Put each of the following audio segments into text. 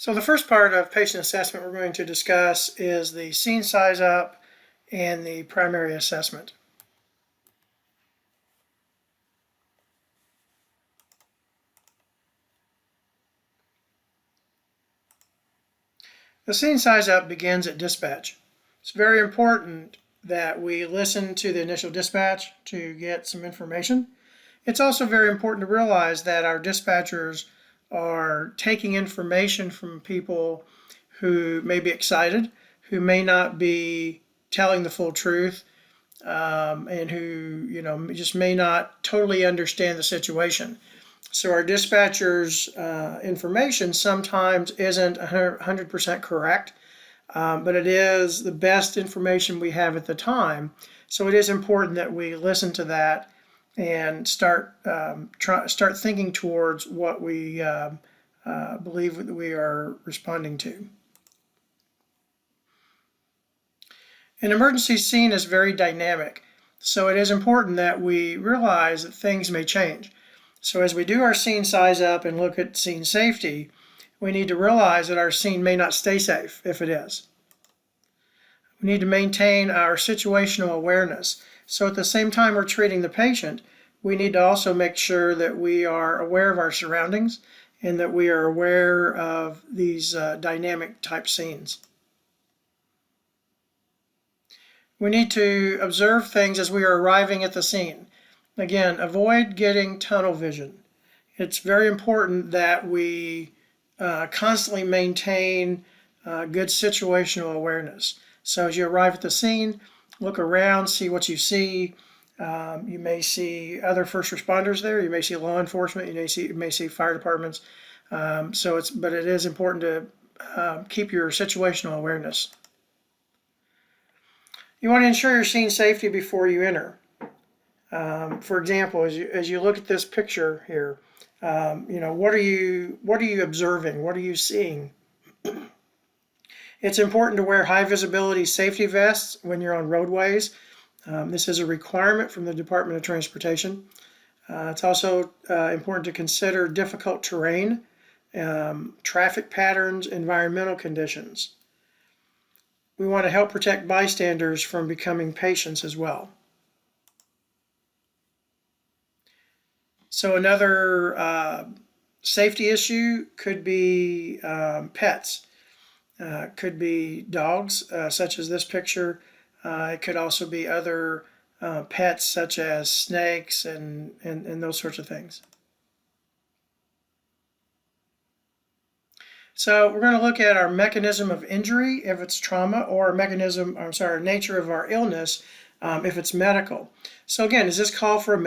So the first part of patient assessment we're going to discuss is the scene size up and the primary assessment. The scene size up begins at dispatch. It's very important that we listen to the initial dispatch to get some information. It's also very important to realize that our dispatchers are taking information from people who may be excited, who may not be telling the full truth, and who just may not totally understand the situation. So our dispatchers' information sometimes isn't 100% correct, but it is the best information we have at the time. So it is important that we listen to that and start thinking towards what we believe that we are responding to. An emergency scene is very dynamic, so it is important that we realize that things may change. So as we do our scene size up and look at scene safety, we need to realize that our scene may not stay safe if it is. We need to maintain our situational awareness. So at the same time we're treating the patient, we need to also make sure that we are aware of our surroundings and that we are aware of these dynamic type scenes. We need to observe things as we are arriving at the scene. Again, avoid getting tunnel vision. It's very important that we constantly maintain good situational awareness. So as you arrive at the scene, look around, see what you see. You may see other first responders there. You may see law enforcement. You may see fire departments. But it is important to keep your situational awareness. You want to ensure your scene safety before you enter. For example, as you look at this picture here, what are you observing? What are you seeing? It's important to wear high visibility safety vests when you're on roadways. This is a requirement from the Department of Transportation. It's also important to consider difficult terrain, traffic patterns, environmental conditions. We want to help protect bystanders from becoming patients as well. So another safety issue could be pets. Could be dogs, such as this picture. It could also be other pets, such as snakes and those sorts of things. So we're going to look at our mechanism of injury, if it's trauma, or nature of our illness, if it's medical. So again, does this call for a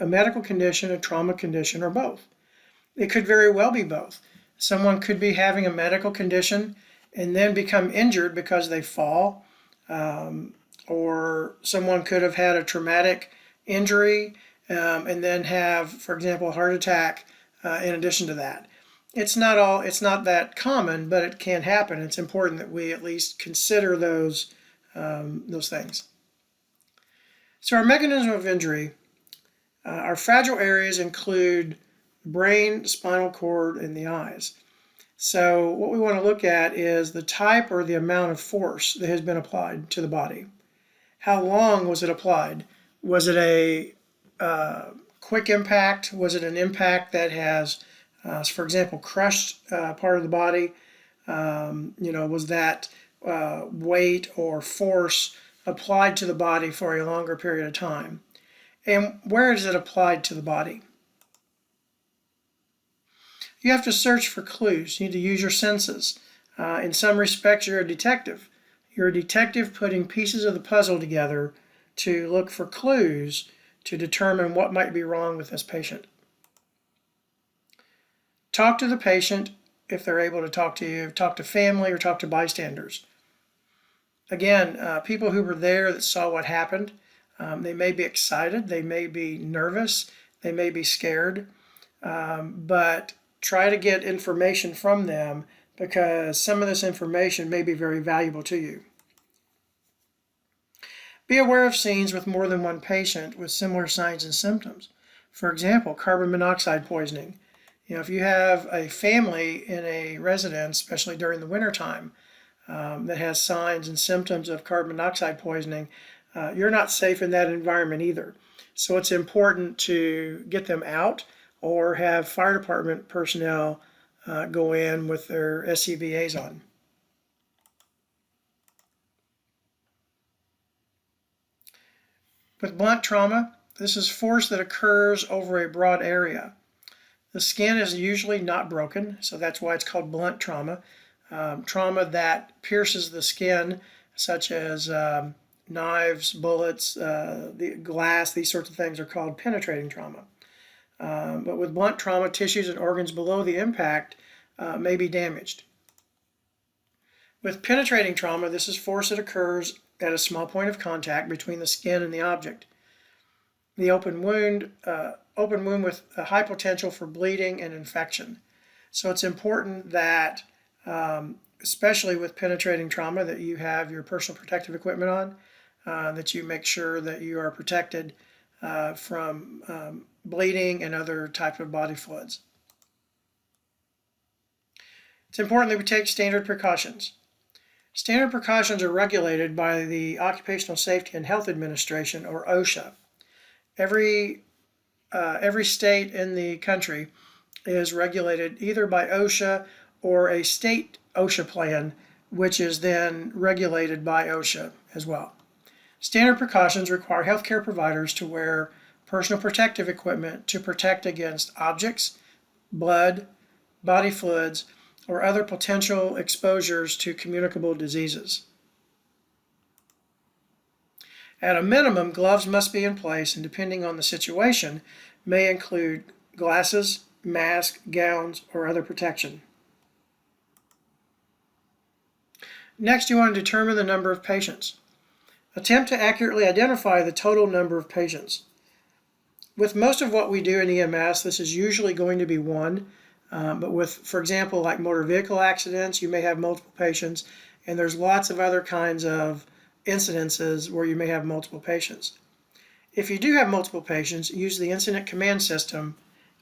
medical condition, a trauma condition, or both? It could very well be both. Someone could be having a medical condition and then become injured because they fall, or someone could have had a traumatic injury and then have, for example, a heart attack in addition to that. It's not that common, but it can happen. It's important that we at least consider those things. So our mechanism of injury, our fragile areas include the brain, the spinal cord, and the eyes. So what we want to look at is the type or the amount of force that has been applied to the body. How long was it applied? Was it a quick impact? Was it an impact that has for example, crushed part of the body? Was that weight or force applied to the body for a longer period of time? And where is it applied to the body? You have to search for clues. You need to use your senses. In some respects, you're a detective. You're a detective putting pieces of the puzzle together to look for clues to determine what might be wrong with this patient. Talk to the patient if they're able to talk to you. Talk to family or talk to bystanders. Again, people who were there that saw what happened, they may be excited, they may be nervous, they may be scared, but try to get information from them because some of this information may be very valuable to you. Be aware of scenes with more than one patient with similar signs and symptoms. For example, carbon monoxide poisoning. If you have a family in a residence, especially during the wintertime, that has signs and symptoms of carbon monoxide poisoning, you're not safe in that environment either. So it's important to get them out or have fire department personnel go in with their SCBAs on. With blunt trauma, this is force that occurs over a broad area. The skin is usually not broken, so that's why it's called blunt trauma. Trauma that pierces the skin, such as knives, bullets, the glass, these sorts of things are called penetrating trauma. But with blunt trauma, tissues and organs below the impact may be damaged. With penetrating trauma, this is force that occurs at a small point of contact between the skin and the object. The open wound with a high potential for bleeding and infection. So it's important that, especially with penetrating trauma, that you have your personal protective equipment on, that you make sure that you are protected from bleeding and other types of body fluids. It's important that we take standard precautions. Standard precautions are regulated by the Occupational Safety and Health Administration, or OSHA. Every state in the country is regulated either by OSHA or a state OSHA plan, which is then regulated by OSHA as well. Standard precautions require healthcare providers to wear personal protective equipment to protect against objects, blood, body fluids, or other potential exposures to communicable diseases. At a minimum, gloves must be in place, and depending on the situation, may include glasses, masks, gowns, or other protection. Next, you want to determine the number of patients. Attempt to accurately identify the total number of patients. With most of what we do in EMS, this is usually going to be one, but with, for example, like motor vehicle accidents, you may have multiple patients, and there's lots of other kinds of incidences where you may have multiple patients. If you do have multiple patients, use the incident command system,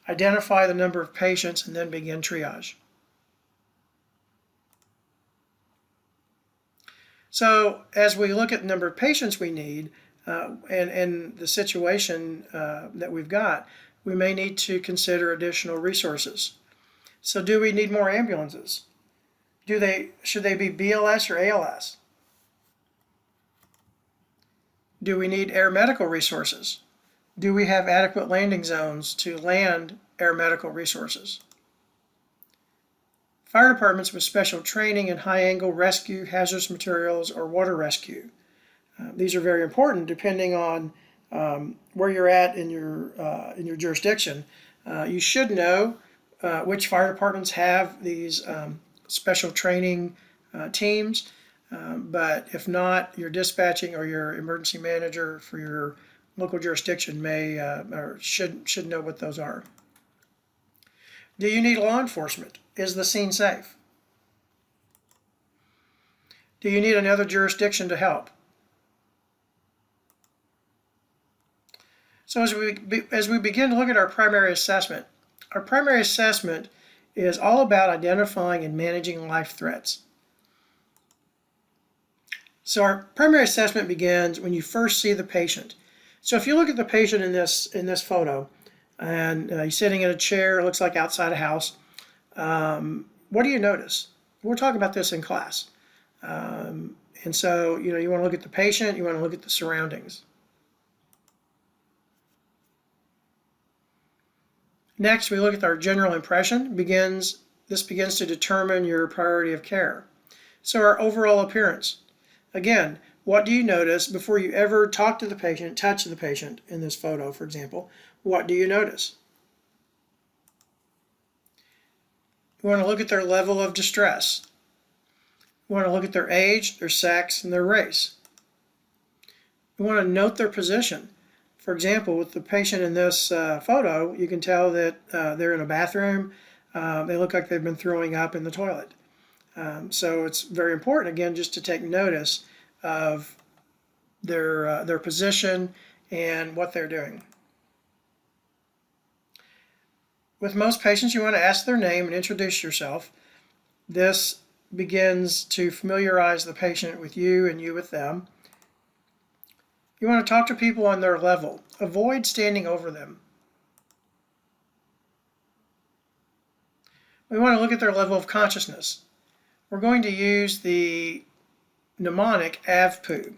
identify the number of patients, and then begin triage. So as we look at the number of patients we need and the situation that we've got, we may need to consider additional resources. So do we need more ambulances? Should they be BLS or ALS? Do we need air medical resources? Do we have adequate landing zones to land air medical resources? Fire departments with special training in high-angle rescue, hazardous materials, or water rescue. These are very important depending on where you're at in your jurisdiction. You should know which fire departments have these special training teams, but if not, your dispatching or your emergency manager for your local jurisdiction may or should know what those are. Do you need law enforcement? Is the scene safe? Do you need another jurisdiction to help? So as we begin to look at our primary assessment is all about identifying and managing life threats. So our primary assessment begins when you first see the patient. So if you look at the patient in this photo, and he's sitting in a chair, it looks like outside a house, what do you notice? We're talking about this in class. And so, you want to look at the patient, you want to look at the surroundings. Next, we look at our general impression. This begins to determine your priority of care. So our overall appearance. Again, what do you notice before you ever talk to the patient, touch the patient in this photo, for example? What do you notice? You want to look at their level of distress. You want to look at their age, their sex, and their race. You want to note their position. For example, with the patient in this photo, you can tell that they're in a bathroom. They look like they've been throwing up in the toilet. So it's very important, again, just to take notice of their position and what they're doing. With most patients, you want to ask their name and introduce yourself. This begins to familiarize the patient with you and you with them. You want to talk to people on their level. Avoid standing over them. We want to look at their level of consciousness. We're going to use the mnemonic AVPU.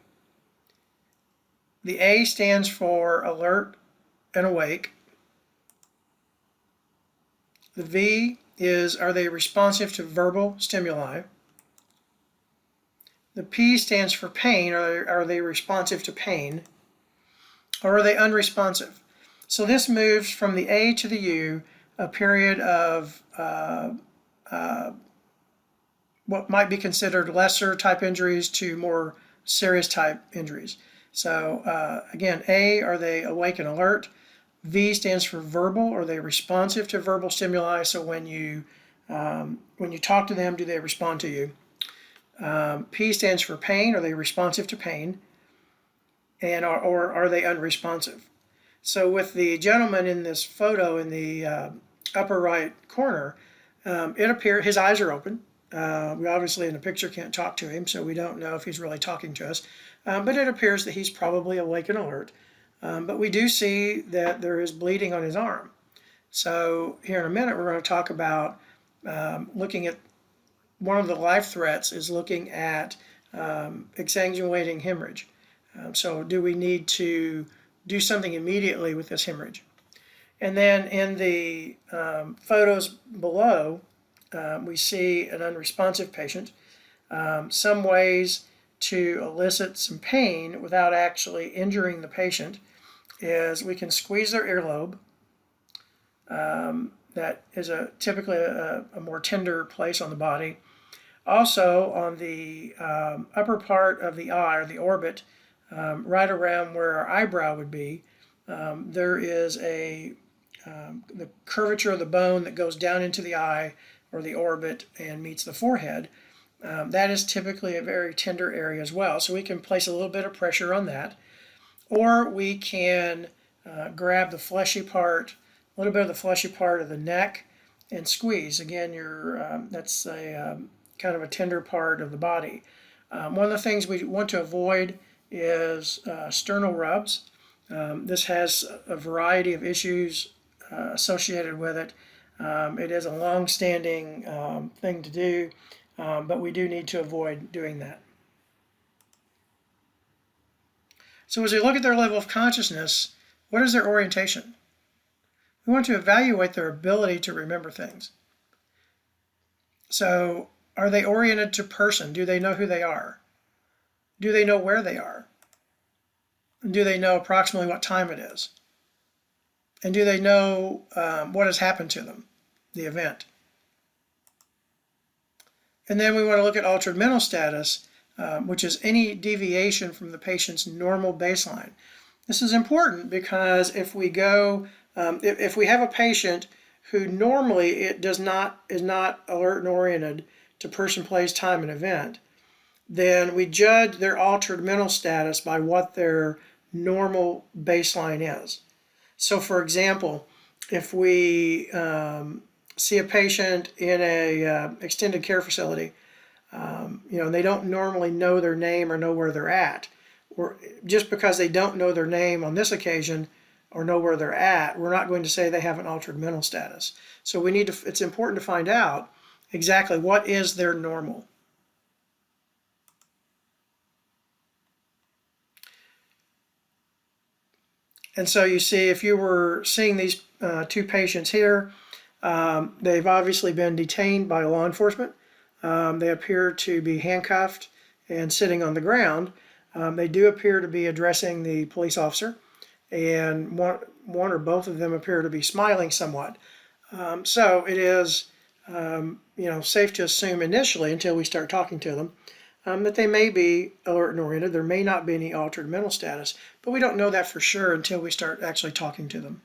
The A stands for alert and awake. The V is, are they responsive to verbal stimuli? The P stands for pain. Are they responsive to pain? Or are they unresponsive? So this moves from the A to the U, a period of what might be considered lesser type injuries to more serious type injuries. So again, A, are they awake and alert? V stands for verbal. Are they responsive to verbal stimuli? So when you talk to them, do they respond to you? P stands for pain. Are they responsive to pain? And or are they unresponsive? So with the gentleman in this photo in the upper right corner, it appears his eyes are open. We obviously in the picture can't talk to him, so we don't know if he's really talking to us. But it appears that he's probably awake and alert. But we do see that there is bleeding on his arm. So here in a minute, we're going to talk about looking at one of the life threats is looking at exsanguinating hemorrhage. So do we need to do something immediately with this hemorrhage? And then in the photos below, we see an unresponsive patient. Some ways to elicit some pain without actually injuring the patient is we can squeeze their earlobe. That is typically a more tender place on the body. Also on the upper part of the eye, or the orbit, right around where our eyebrow would be, there is the curvature of the bone that goes down into the eye or the orbit and meets the forehead. That is typically a very tender area as well. So we can place a little bit of pressure on that. Or we can grab the fleshy part, a little bit of the fleshy part of the neck and squeeze. Again, that's a kind of a tender part of the body. One of the things we want to avoid is sternal rubs. This has a variety of issues associated with it. It is a long-standing thing to do, but we do need to avoid doing that. So as we look at their level of consciousness, what is their orientation? We want to evaluate their ability to remember things. So are they oriented to person? Do they know who they are? Do they know where they are? And do they know approximately what time it is? And do they know what has happened to them, the event? And then we want to look at altered mental status, which is any deviation from the patient's normal baseline. This is important because if we go, if we have a patient who normally is not alert and oriented to person, place, time, and event, then we judge their altered mental status by what their normal baseline is. So for example, if we see a patient in a extended care facility, and they don't normally know their name or know where they're at, or just because they don't know their name on this occasion or know where they're at, we're not going to say they have an altered mental status. So we need to, it's important to find out exactly what is their normal. And so you see, if you were seeing these two patients here, they've obviously been detained by law enforcement. They appear to be handcuffed and sitting on the ground. They do appear to be addressing the police officer, and one or both of them appear to be smiling somewhat. So it is safe to assume initially, until we start talking to them, that they may be alert and oriented. There may not be any altered mental status, but we don't know that for sure until we start actually talking to them.